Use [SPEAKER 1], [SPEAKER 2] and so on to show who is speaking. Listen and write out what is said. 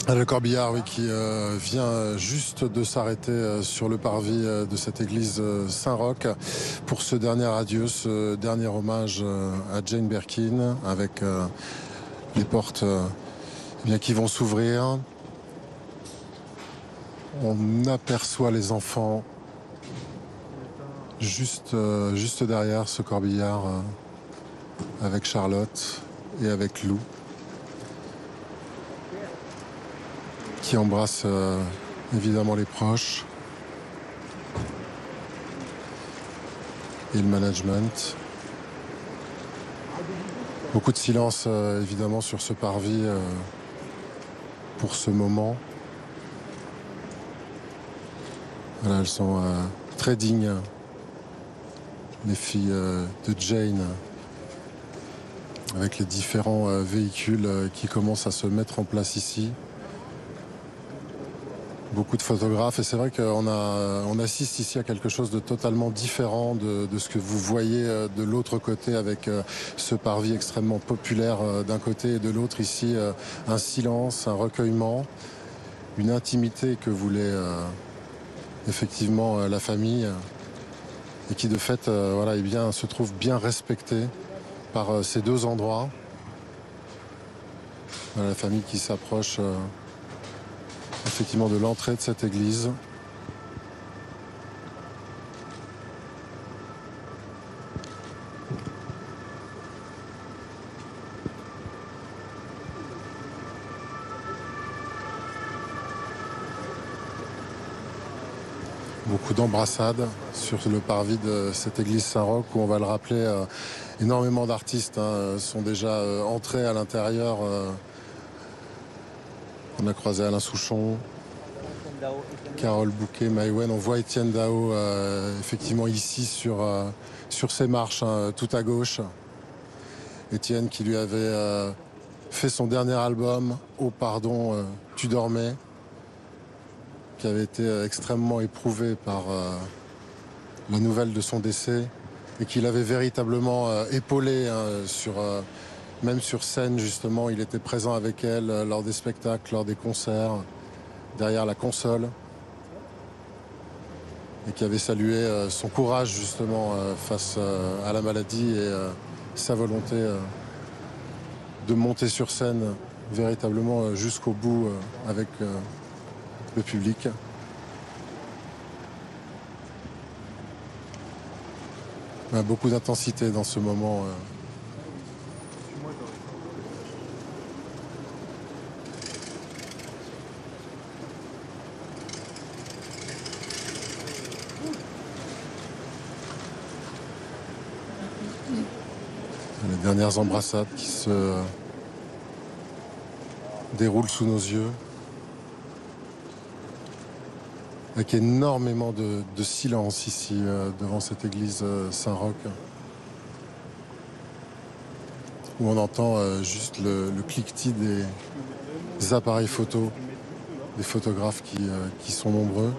[SPEAKER 1] Ah, le corbillard, oui, qui vient juste de s'arrêter sur le parvis de cette église Saint-Roch pour ce dernier adieu, ce dernier hommage à Jane Birkin, avec les portes eh bien, qui vont s'ouvrir. On aperçoit les enfants juste derrière ce corbillard avec Charlotte et avec Lou, qui embrassent évidemment les proches et le management. Beaucoup de silence évidemment sur ce parvis pour ce moment. Voilà, elles sont très dignes, les filles de Jane, avec les différents véhicules qui commencent à se mettre en place ici. Beaucoup de photographes, et c'est vrai on assiste ici à quelque chose de totalement différent de ce que vous voyez de l'autre côté, avec ce parvis extrêmement populaire d'un côté, et de l'autre ici un silence, un recueillement, une intimité que voulait effectivement la famille, et qui de fait voilà, eh bien, se trouve bien respectée par ces deux endroits. Voilà, la famille qui s'approche effectivement de l'entrée de cette église. Beaucoup d'embrassades sur le parvis de cette église Saint-Roch, où on va le rappeler, énormément d'artistes sont déjà entrés à l'intérieur. On a croisé Alain Souchon, Carole Bouquet, Maïwen. On voit Étienne Dao effectivement ici sur ces marches, tout à gauche. Étienne qui lui avait fait son dernier album, Oh pardon, tu dormais, qui avait été extrêmement éprouvé par la nouvelle de son décès, et qu'il avait véritablement épaulé même sur scène justement. Il était présent avec elle lors des spectacles, lors des concerts, derrière la console, et qui avait salué son courage justement face à la maladie, et sa volonté de monter sur scène véritablement jusqu'au bout avec le public. Beaucoup d'intensité dans ce moment. Les dernières embrassades qui se déroulent sous nos yeux, avec énormément de silence ici devant cette église Saint-Roch, où on entend juste le cliquetis des appareils photo, des photographes qui sont nombreux.